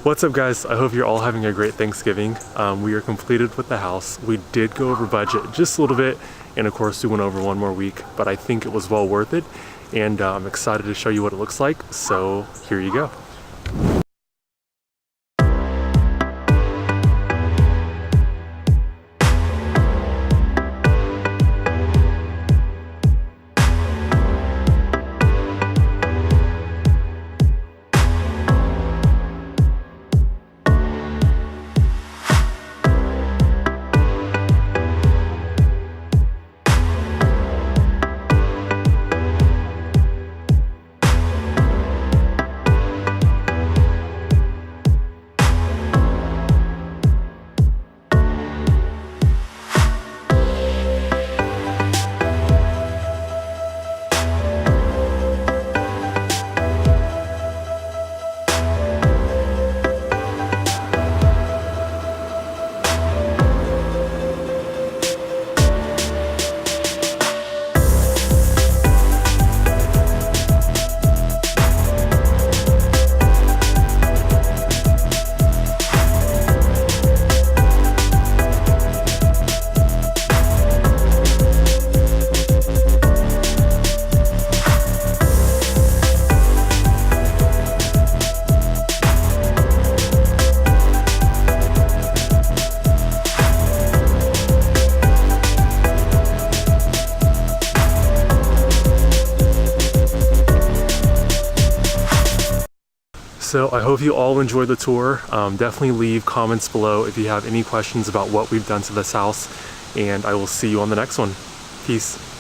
What's up guys? I hope you're all having a great Thanksgiving. We are completed with the house. We did go over budget just a little bit, and of course we went over one more week, but I think it was well worth it, and I'm excited to show you what it looks like, so here you go. So I hope you all enjoyed the tour. Definitely leave comments below if you have any questions about what we've done to this house, and I will see you on the next one. Peace.